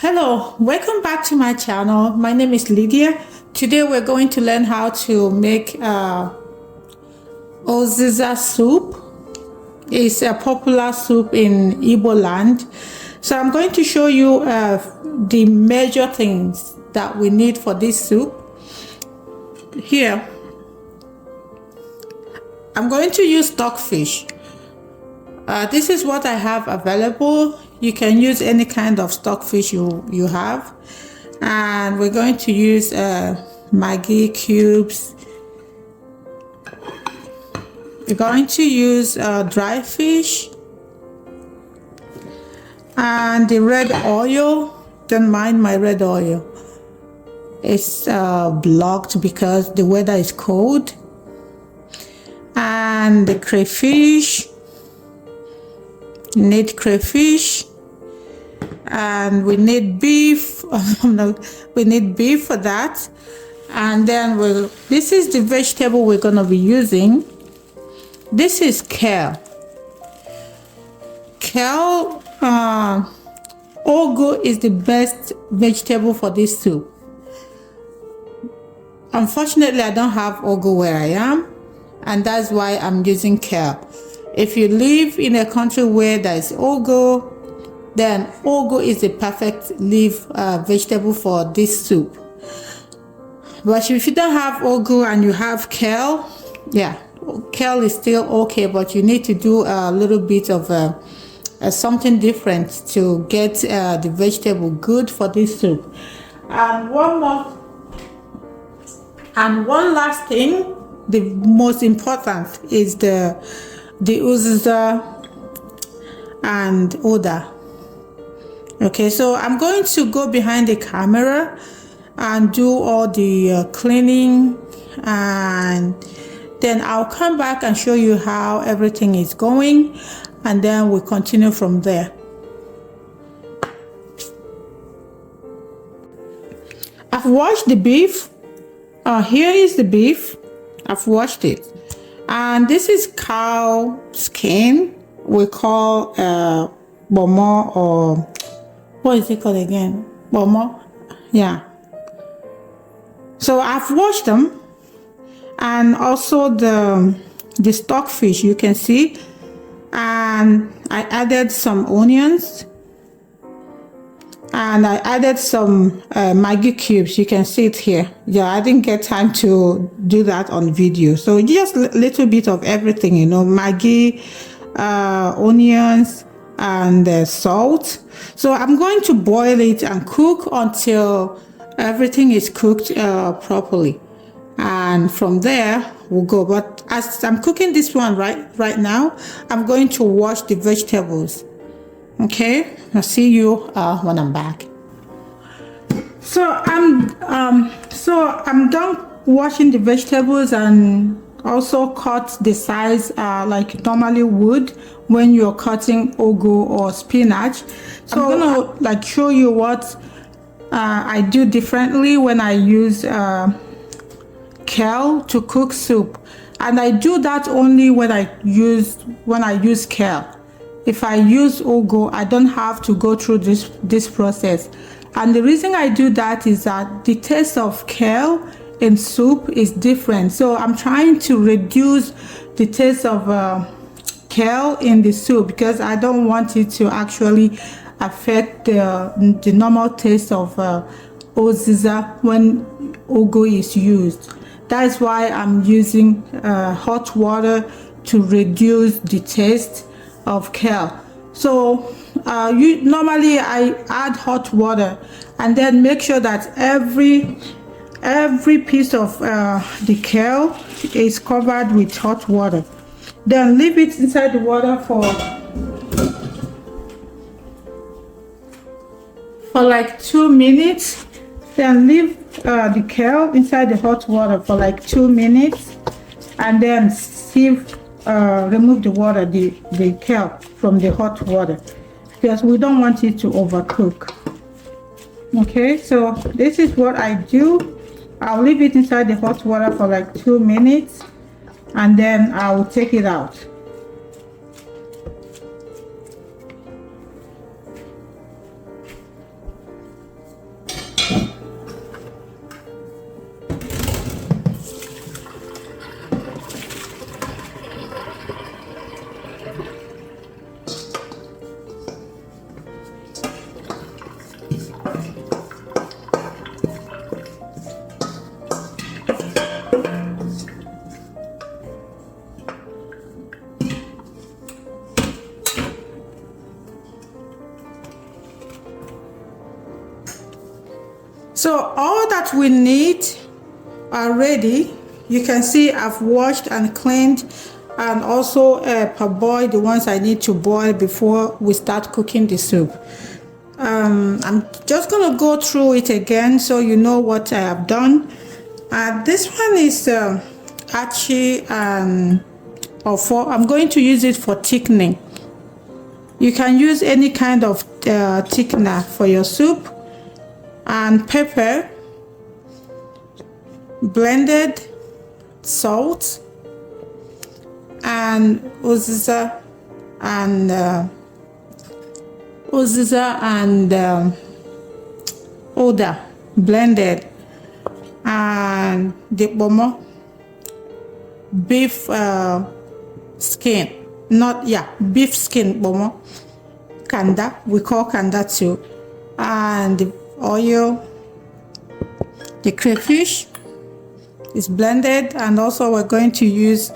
Hello, welcome back to my channel. My name is Lydia. Today we're going to learn how to make Uziza soup. It's a popular soup in Igbo land. So I'm going to show you the major things that we need for this soup. Here, I'm going to use stockfish. This is what I have available. You can use any kind of stockfish you have. And we're going to use Maggi cubes. We're going to use dry fish. And the red oil. Don't mind my red oil. It's blocked because the weather is cold. And the crayfish. Need crayfish, and we need beef. We need beef for that. And then this is the vegetable we're going to be using. This is kale. Ugu is the best vegetable for this soup. Unfortunately, I don't have ugu where I am, and that's why I'm using kale. If you live in a country where there is ugu, then ugu is the perfect leaf vegetable for this soup. But if you don't have ugu and you have kale, yeah, kale is still okay, but you need to do a little bit of something different to get the vegetable good for this soup. And one last thing, the most important is the Uziza and Oda. Okay, so I'm going to go behind the camera and do all the cleaning, and then I'll come back and show you how everything is going, and then we'll continue from there. I've washed the beef. Here is the beef. I've washed it. And this is cow skin. We call bomo, or what is it called again? Bomo? Yeah. So I've washed them. And also the stockfish, you can see. And I added some onions. And I added some Maggi cubes. You can see it here. Yeah, I didn't get time to do that on video. So just a little bit of everything, Maggi, onions, and salt. So I'm going to boil it and cook until everything is cooked properly. And from there, we'll go. But as I'm cooking this one right now, I'm going to wash the vegetables. Okay, I'll see you when I'm back. So I'm done washing the vegetables and also cut the size like normally would when you're cutting ugu or spinach. So I'm gonna show you what I do differently when I use kale to cook soup, and I do that only when I use kale. If I use ugu, I don't have to go through this process. And the reason I do that is that the taste of kale in soup is different. So I'm trying to reduce the taste of kale in the soup because I don't want it to actually affect the normal taste of Uziza when ugu is used. That's why I'm using hot water to reduce the taste of kale. So normally I add hot water and then make sure that every piece of the kale is covered with hot water. Then leave it inside the water for like 2 minutes. Then leave the kale inside the hot water for like 2 minutes, and then remove the water, the kale from the hot water, because we don't want it to overcook. Okay, so this is what I do. I'll leave it inside the hot water for like 2 minutes, and then I will take it out. So all that we need are ready. You can see I've washed and cleaned, and also parboiled the ones I need to boil before we start cooking the soup. I'm just gonna go through it again so you know what I have done. This one is achi and ofo. I'm going to use it for thickening. You can use any kind of thickener for your soup. And pepper, blended salt, and uziza and oda blended, and the bomo beef skin, beef skin bomo, kanda, we call kanda too, and the oil, the crayfish is blended, and also we're going to use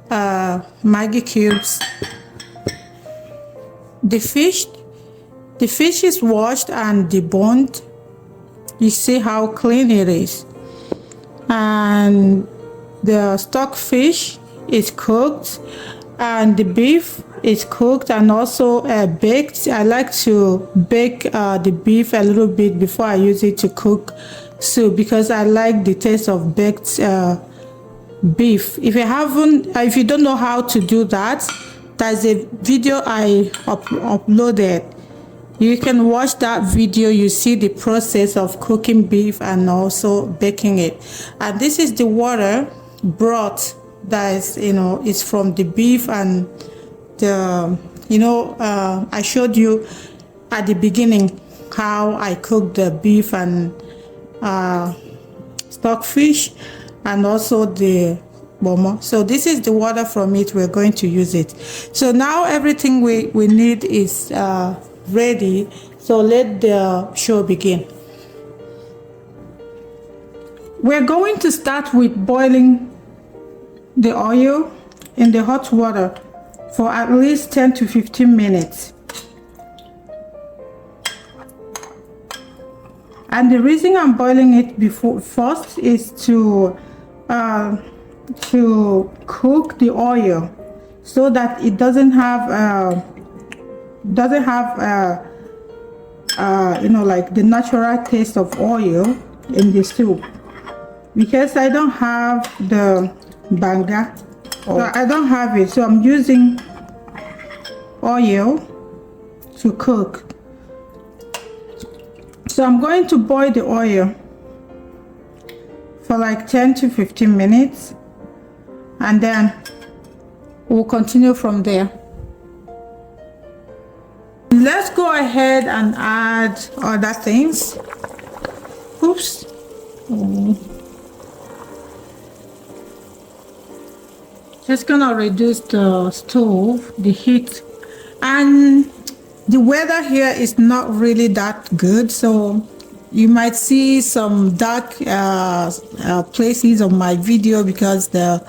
Maggi cubes. The fish is washed and deboned. You see how clean it is. And the stock fish is cooked, and the beef is cooked and also baked. I like to bake the beef a little bit before I use it to cook soup, because I like the taste of baked beef. If you don't know how to do that, there's a video I uploaded. You can watch that video. You see the process of cooking beef and also baking it. And this is the water broth that is, is from the beef and the, I showed you at the beginning how I cooked the beef and stockfish and also the bomo. So this is the water from it. We're going to use it. So now everything we need is ready. So let the show begin. We're going to start with boiling the oil in the hot water for at least 10 to 15 minutes. And the reason I'm boiling it first is to cook the oil so that it doesn't have like the natural taste of oil in the soup. Because I don't have the banga, I don't have it, so I'm using oil to cook. So I'm going to boil the oil for like 10 to 15 minutes, and then we'll continue from there. Let's go ahead and add other things. Oops. Just gonna reduce the stove, the heat, and the weather here is not really that good, so you might see some dark places on my video because the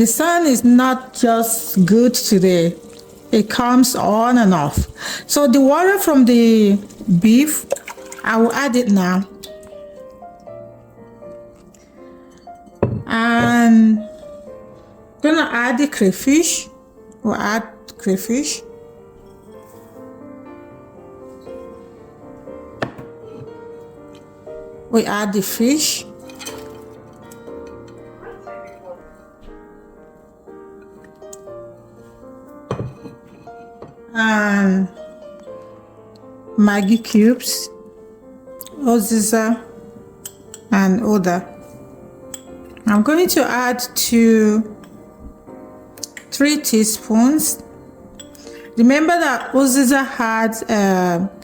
sun is not just good today. It comes on and off. So the water from the beef, I will add it now, and gonna add the crayfish. We'll add crayfish. We add the fish. And Maggi cubes, Uziza, and Oda. I'm going to add 3 teaspoons. Remember that Uziza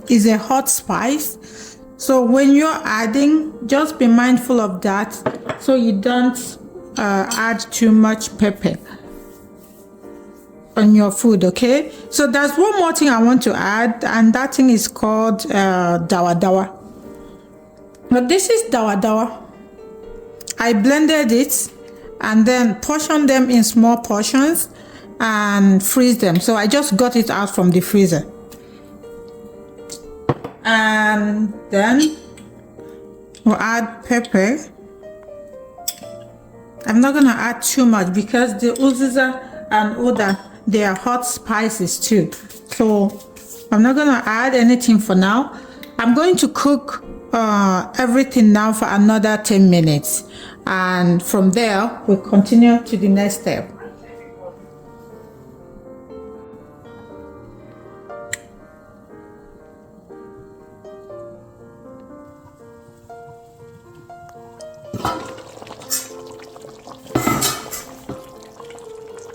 is a hot spice, so when you're adding, just be mindful of that so you don't add too much pepper on your food. Okay, so there's one more thing I want to add, and that thing is called dawa dawa. But this is dawa dawa. I blended it and then portioned them in small portions and freeze them. So I just got it out from the freezer. And then We'll add pepper. I'm not gonna add too much because the Uziza and Oda, they are hot spices too. So I'm not gonna add anything for now. I'm going to cook everything now for another 10 minutes. And from there, we'll continue to the next step.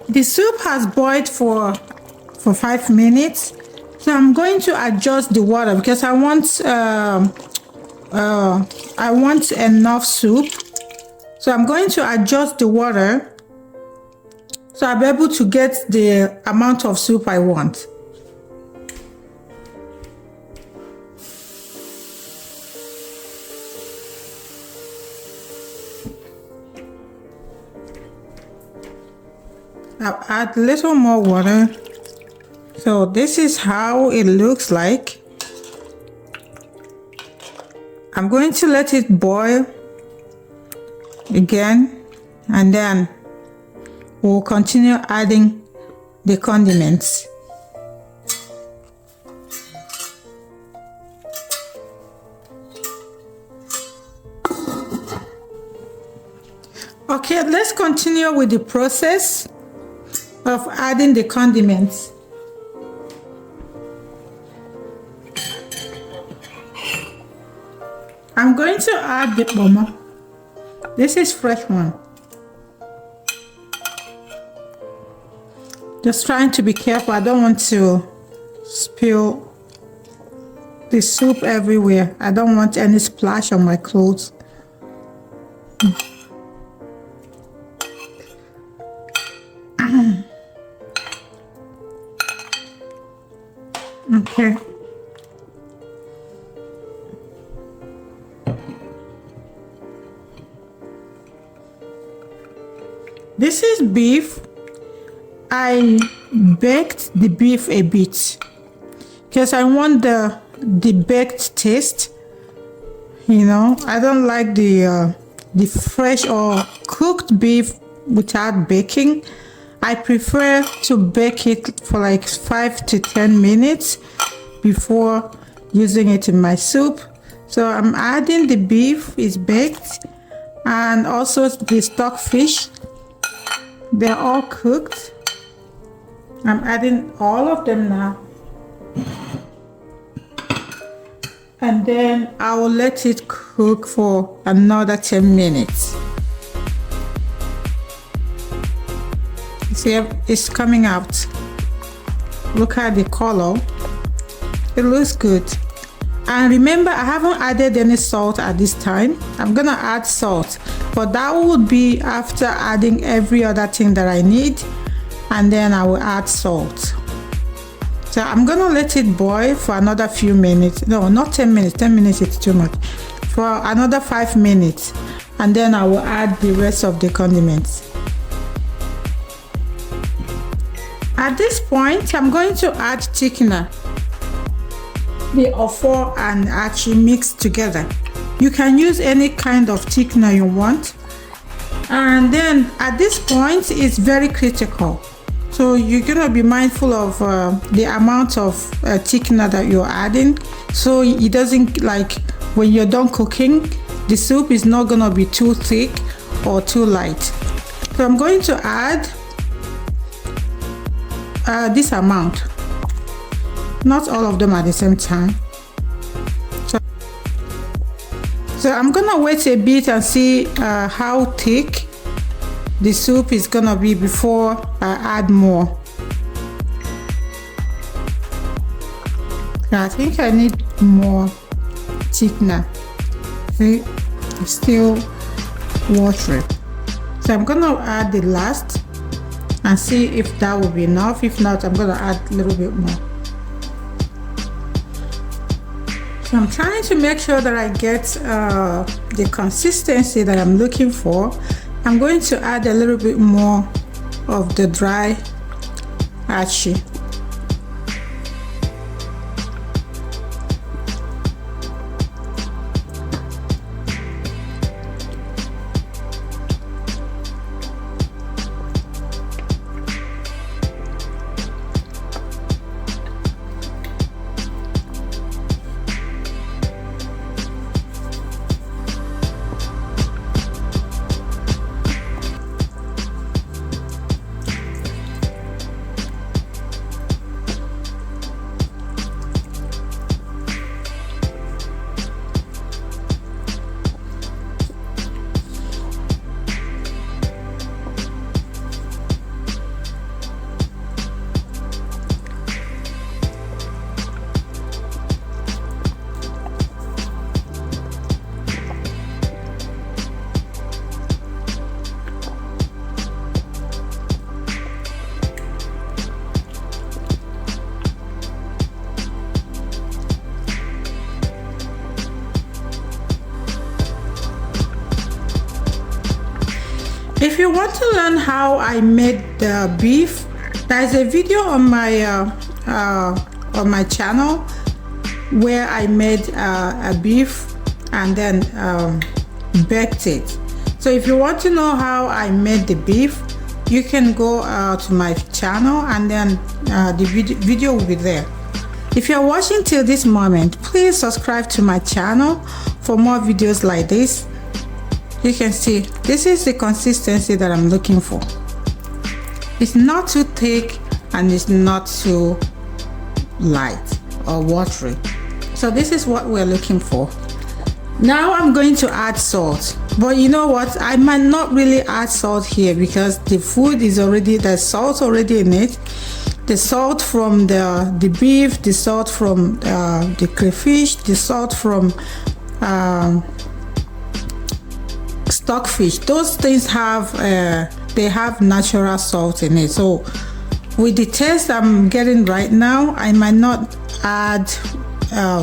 The soup has boiled for 5 minutes, so I'm going to adjust the water because I want enough soup. So I'm going to adjust the water so I'll be able to get the amount of soup I want. I'll add a little more water. So this is how it looks like. I'm going to let it boil again, and then we'll continue adding the condiments. Okay, let's continue with the process of adding the condiments. I'm going to add the boma. This is fresh one. Just trying to be careful. I don't want to spill the soup everywhere. I don't want any splash on my clothes. Okay. This is beef. I baked the beef a bit because I want the baked taste. You know, I don't like the fresh or cooked beef without baking. I prefer to bake it for like 5 to 10 minutes before using it in my soup. So I'm adding the beef is baked and also the stockfish. They're all cooked. I'm adding all of them now. And then I will let it cook for another 10 minutes. See, it's coming out. Look at the color. It looks good. And remember, I haven't added any salt at this time. I'm gonna add salt, but that would be after adding every other thing that I need, and then I will add salt. So I'm gonna let it boil for another few minutes. No, not 10 minutes. 10 minutes is too much. For another 5 minutes, and then I will add the rest of the condiments. At this point, I'm going to add thickener. The ofo and achi mixed together. You can use any kind of thickener you want. And then at this point, it's very critical. So you're gonna be mindful of the amount of thickener that you're adding. So it doesn't, like, when you're done cooking, the soup is not gonna be too thick or too light. So I'm going to add this amount. Not all of them at the same time. So I'm gonna wait a bit and see how thick the soup is gonna be before I add more. I think I need more thickener. See, it's still watery. So I'm gonna add the last and see if that will be enough. If not, I'm gonna add a little bit more. So I'm trying to make sure that I get the consistency that I'm looking for. I'm going to add a little bit more of the dry achi. you want to learn how I made the beef, there's a video on my channel where I made a beef and then baked it. So if you want to know how I made the beef, you can go to my channel and then the video will be there. If you're watching till this moment, please subscribe to my channel for more videos like this. You can see this is the consistency that I'm looking for. It's not too thick and it's not too light or watery. So this is what we're looking for. Now I'm going to add salt, but you know what, I might not really add salt here because the food is already, there's salt already in it. The salt from the beef, the salt from the crayfish, the salt from stockfish, those things have they have natural salt in it. So with the taste I'm getting right now, I might not add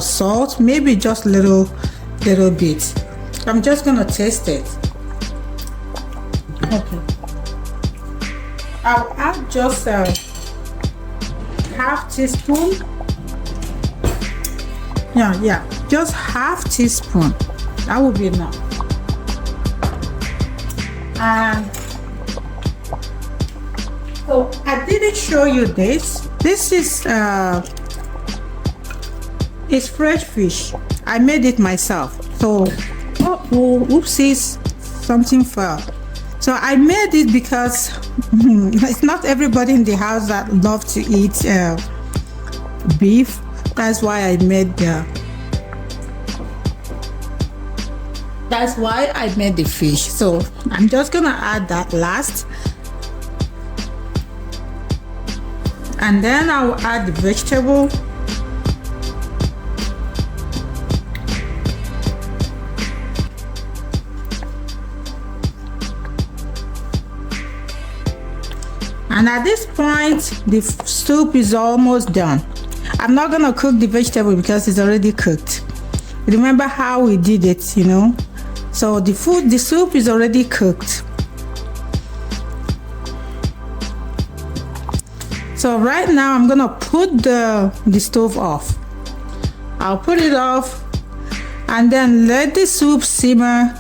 salt, maybe just little bit. I'm just gonna taste it. Okay, I'll add just half teaspoon. Yeah, just half teaspoon, that would be enough. And so I didn't show you this. This is it's fresh fish. I made it myself. So oopsies, something fell. So I made it because it's not everybody in the house that love to eat beef. That's why I made the fish. So I'm just gonna add that last, and then I'll add the vegetable. And at this point, the soup is almost done. I'm not gonna cook the vegetable because it's already cooked. Remember how we did it, you know? So the soup is already cooked. So right now I'm gonna put the stove off. I'll put it off and then let the soup simmer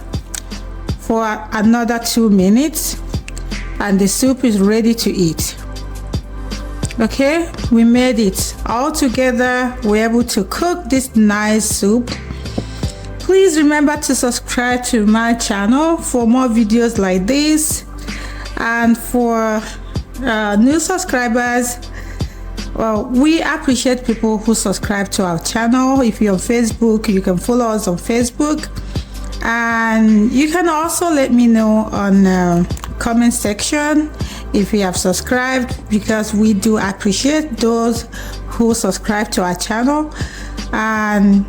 for another 2 minutes. And the soup is ready to eat. Okay, we made it all together. We're able to cook this nice soup. Please remember to subscribe to my channel for more videos like this. And for new subscribers, well, we appreciate people who subscribe to our channel. If you're on Facebook, you can follow us on Facebook, and you can also let me know on comment section if you have subscribed, because we do appreciate those who subscribe to our channel. And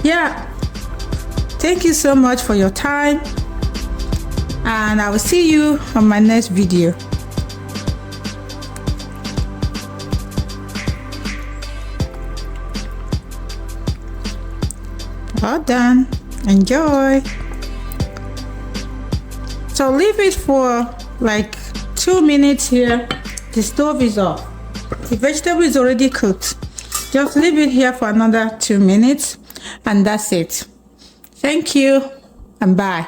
yeah, thank you so much for your time, and I will see you on my next video. All done. Enjoy. So leave it for like 2 minutes here. The stove is off. The vegetable is already cooked. Just leave it here for another 2 minutes, and that's it. Thank you and bye.